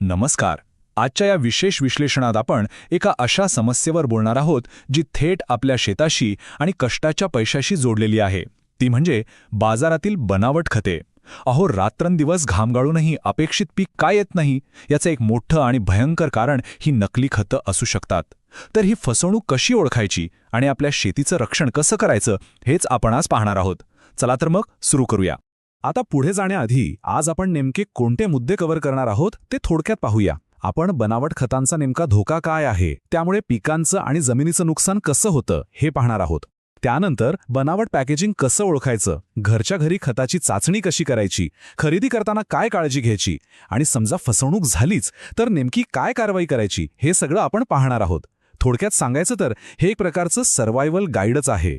नमस्कार. आजच्या या विशेष विश्लेषणात आपण एका अशा समस्येवर बोलणार आहोत जी थेट आपल्या शेताशी आणि कष्टाच्या पैशाशी जोडलेली आहे. ती म्हणजे बाजारातील बनावट खते. अहो, रात्रंदिवस घाम गाळूनही अपेक्षित पीक का येत नाही, याचं एक मोठं आणि भयंकर कारण ही नकली खतं असू शकतात. तर ही फसवणूक कशी ओळखायची आणि आपल्या शेतीचं रक्षण कसं करायचं, हेच आपण आज पाहणार आहोत. चला तर मग सुरू करूया. आता पुढे जाण्याआधी आज आपण नेमके कोणते मुद्दे कव्हर करणार आहोत ते थोडक्यात पाहूया. आपण बनावट खतांचा नेमका धोका काय आहे, त्यामुळे पिकांचं आणि जमिनीचं नुकसान कसं होतं हे पाहणार आहोत. त्यानंतर बनावट पॅकेजिंग कसं ओळखायचं, घरच्या घरी खताची चाचणी कशी करायची, खरेदी करताना काय काळजी घ्यायची आणि समजा फसवणूक झालीच तर नेमकी काय कारवाई करायची, हे सगळं आपण पाहणार आहोत. थोडक्यात सांगायचं तर हे एक प्रकारचं सर्व्हायव्हल गाईडच आहे.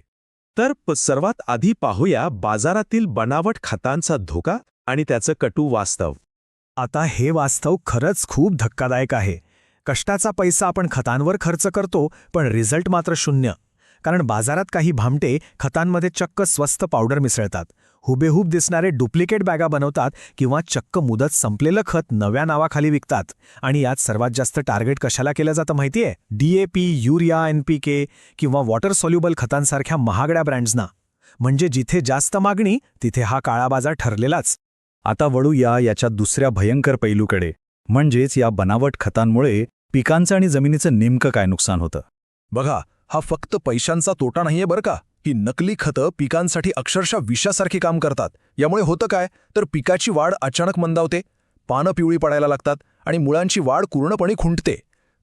तर सर्वात आधी पाहूया बाजारातील बनावट खतांचा धोका आणि त्याचं कटू वास्तव. आता हे वास्तव खरंच खूप धक्कादायक आहे. कष्टाचा पैसा आपण खतांवर खर्च करतो, पण रिझल्ट मात्र शून्य. कारण बाजारात काही भामटे खतांमध्ये चक्क स्वस्त पावडर मिसळतात, हुबेहूब दिसणारे डुप्लिकेट बॅगा बनवतात किंवा चक्क मुदत संपलेलं खत नव्या नावाखाली विकतात. आणि यात सर्वात जास्त टार्गेट कशाला केलं जातं माहितीये? DAP, युरिया, NPK किंवा वॉटर सॉल्युबल खतांसारख्या महागड्या ब्रँड्सना. म्हणजे जिथे जास्त मागणी तिथे हा काळा बाजार ठरलेलाच. आता वळूया याच्या दुसऱ्या भयंकर पैलूकडे, म्हणजेच या बनावट खतांमुळे पिकांचं आणि जमिनीचं नेमकं काय नुकसान होतं. बघा, हा फक्त पैशांचा तोटा नाहीये बरं का. ही नकली खतं पिकांसाठी अक्षरशः विषासारखी काम करतात. यामुळे होतं काय, तर पिकाची वाढ अचानक मंदावते, पानं पिवळी पडायला लागतात आणि मुळांची वाढ पूर्णपणे खुंटते.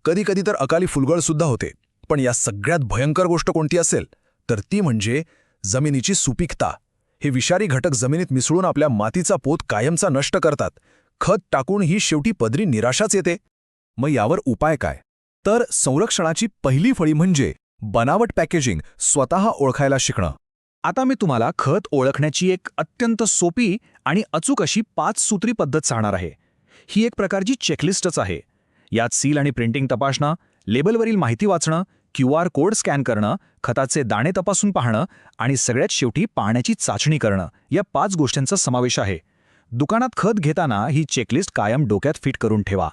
कधीकधी तर अकाली फुलगळसुद्धा होते. पण या सगळ्यात भयंकर गोष्ट कोणती असेल तर ती म्हणजे जमिनीची सुपीकता. हे विषारी घटक जमिनीत मिसळून आपल्या मातीचा पोत कायमचा नष्ट करतात. खत टाकून ही शेवटी पदरी निराशाच येते. मग यावर उपाय काय? तर संरक्षणाची पहिली फळी म्हणजे बनावट पॅकेजिंग स्वतः ओळखायला शिकणं. आता मी तुम्हाला खत ओळखण्याची एक अत्यंत सोपी आणि अचूक अशी 5 सूत्री पद्धत सांगणार आहे. ही एक प्रकारची चेकलिस्टच आहे. यात सील आणि प्रिंटिंग तपासणं, लेबलवरील माहिती वाचणं, QR कोड स्कॅन करणं, खताचे दाणे तपासून पाहणं आणि सगळ्यात शेवटी पाण्याची चाचणी करणं, या 5 गोष्टींचा समावेश आहे. दुकानात खत घेताना ही चेकलिस्ट कायम डोक्यात फिट करून ठेवा.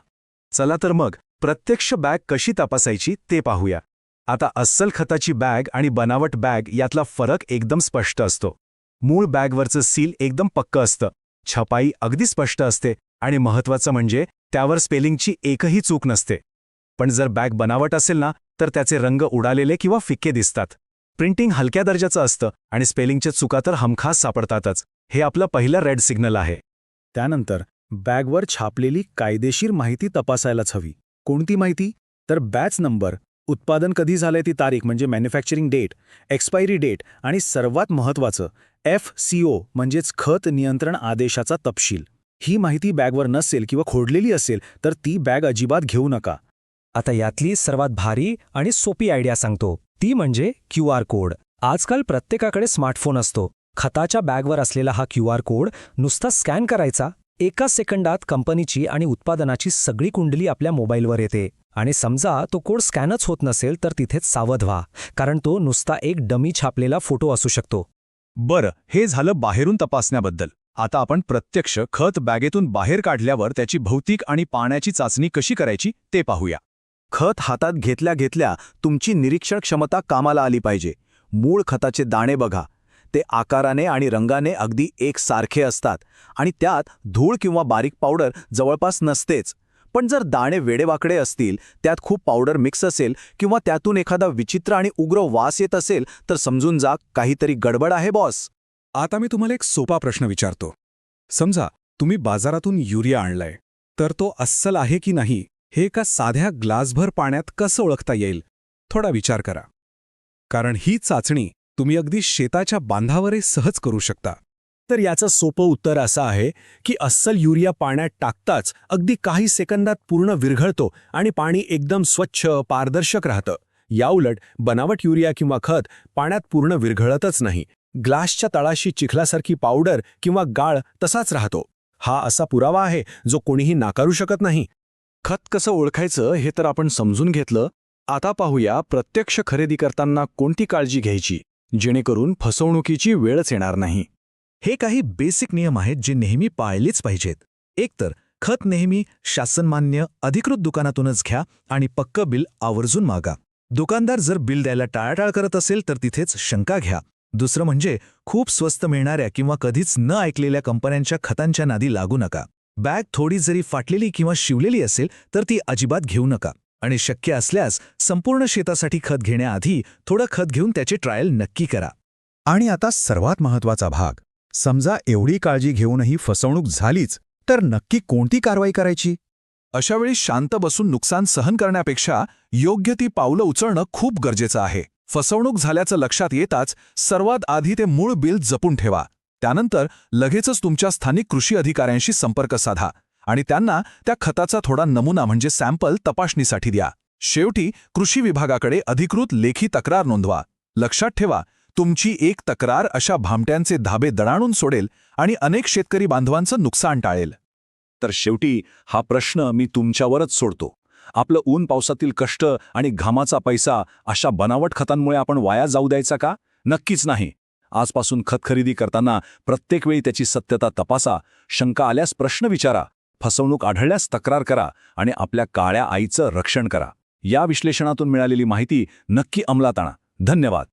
चला तर मग प्रत्यक्ष बॅग कशी तपासायची ते पाहूया. आता अस्सल खताची बॅग आणि बनावट बॅग यातला फरक एकदम स्पष्ट असतो. मूळ बॅगवरचं सील एकदम पक्कं असतं, छपाई अगदी स्पष्ट असते आणि महत्त्वाचं म्हणजे त्यावर स्पेलिंगची एकही चूक नसते. पण जर बॅग बनावट असेल ना, तर त्याचे रंग उडालेले किंवा फिक्के दिसतात. प्रिंटिंग हलक्या दर्जाचं असतं आणि स्पेलिंगच्या चुका तर हमखास सापडतातच. हे आपलं पहिलं रेड सिग्नल आहे. त्यानंतर बॅगवर छापलेली कायदेशीर माहिती तपासायलाच हवी. कोणती माहिती? तर बॅच नंबर, उत्पादन कधी झालंय ती तारीख म्हणजे मॅन्युफॅक्चरिंग डेट, एक्सपायरी डेट आणि सर्वात महत्त्वाचं FCO म्हणजेच खत नियंत्रण आदेशाचा तपशील. ही माहिती बॅगवर नसेल किंवा खोडलेली असेल तर ती बॅग अजिबात घेऊ नका. आता यातली सर्वात भारी आणि सोपी आयडिया सांगतो, ती म्हणजे QR कोड. आजकाल प्रत्येकाकडे स्मार्टफोन असतो. खताच्या बॅगवर असलेला हा QR कोड नुसता स्कॅन करायचा, एका सेकंदात कंपनीची आणि उत्पादनाची सगळी कुंडली आपल्या मोबाईलवर येते. आणि समजा तो कोड स्कॅनच होत नसेल तर तिथेच सावध व्हा, कारण तो नुसता एक डमी छापलेला फोटो असू शकतो. बरं, हे झालं बाहेरून तपासण्याबद्दल. आता आपण प्रत्यक्ष खत बॅगेतून बाहेर काढल्यावर त्याची भौतिक आणि पाण्याची चाचणी कशी करायची ते पाहूया. खत हातात घेतल्या घेतल्या तुमची निरीक्षण क्षमता कामाला आली पाहिजे. मूळ खताचे दाणे बघा. ते आकाराने आणि रंगाने अगदी एकसारखे असतात आणि त्यात धूळ किंवा बारीक पावडर जवळपास नसतेच. पण जर दाणे वेडेवाकडे असतील, त्यात खूप पावडर मिक्स असेल किंवा त्यातून एखादा विचित्र आणि उग्र वास येत असेल तर समजून जा काहीतरी गडबड आहे बॉस. आता मी तुम्हाला एक सोपा प्रश्न विचारतो. समजा तुम्ही बाजारातून युरिया आणलाय, तर तो अस्सल आहे की नाही हे एका साध्या ग्लासभर पाण्यात कसं ओळखता येईल? थोडा विचार करा. कारण ही चाचणी तुम्ही अगदी शेताच्या बांधावरही सहज करू शकता. तर याचं सोपं उत्तर असं आहे की अस्सल युरिया पाण्यात टाकताच अगदी काही सेकंदात पूर्ण विरघळतो आणि पाणी एकदम स्वच्छ पारदर्शक राहतं. याउलट बनावट युरिया किंवा खत पाण्यात पूर्ण विरघळतच नाही. ग्लासच्या तळाशी चिखलासारखी पावडर किंवा गाळ तसाच राहतो. हा असा पुरावा आहे जो कोणीही नाकारू शकत नाही. खत कसं ओळखायचं हे तर आपण समजून घेतलं. आता पाहूया प्रत्यक्ष खरेदी करताना कोणती काळजी घ्यायची, जेणेकरून फसवणुकीची वेळच येणार नाही. हे काही बेसिक नियम आहेत जे नेहमी पाळलेच पाहिजेत. एक तर खत नेहमी शासनमान्य अधिकृत दुकानातूनच घ्या आणि पक्क बिल आवर्जून मागा. दुकानदार जर बिल द्यायला टाळाटाळ करत असेल तर तिथेच शंका घ्या. दुसरं म्हणजे खूप स्वस्त मिळणाऱ्या किंवा कधीच न ऐकलेल्या कंपन्यांच्या खतांच्या नादी लागू नका. बॅग थोडी जरी फाटलेली किंवा शिवलेली असेल तर ती अजिबात घेऊ नका. आणि शक्य असल्यास संपूर्ण शेतासाठी खत घेण्याआधी थोडं खत घेऊन त्याचे ट्रायल नक्की करा. आणि आता सर्वात महत्त्वाचा भाग. समजा एवढी काळजी घेऊनही फसवणूक झालीच तर नक्की कोणती कारवाई करायची? अशावेळी शांत बसून नुकसान सहन करण्यापेक्षा योग्य ती पावलं उचलणं खूप गरजेचं आहे. फसवणूक झाल्याचं लक्षात येताच सर्वात आधी ते मूळ बिल जपून ठेवा. त्यानंतर लगेचच तुमच्या स्थानिक कृषी अधिकाऱ्यांशी संपर्क साधा आणि त्यांना त्या खताचा थोडा नमुना म्हणजे सॅम्पल तपासणीसाठी द्या. शेवटी कृषी विभागाकडे अधिकृत लेखी तक्रार नोंदवा. लक्षात ठेवा, तुमची एक तक्रार अशा भामट्यांचे धाबे दणाणून सोडेल आणि अनेक शेतकरी बांधवांचं नुकसान टाळेल. तर शेवटी हा प्रश्न मी तुमच्यावरच सोडतो. आपलं ऊन पावसातील कष्ट आणि घामाचा पैसा अशा बनावट खतांमुळे आपण वाया जाऊ द्यायचा का? नक्कीच नाही. आजपासून खत खरेदी करताना प्रत्येक वेळी त्याची सत्यता तपासा. शंका आल्यास प्रश्न विचारा. फसवणूक आढळल्यास तक्रार करा आणि आपल्या काळ्या आईचं रक्षण करा. या विश्लेषणातून मिळालेली माहिती नक्की अंमलात आणा. धन्यवाद.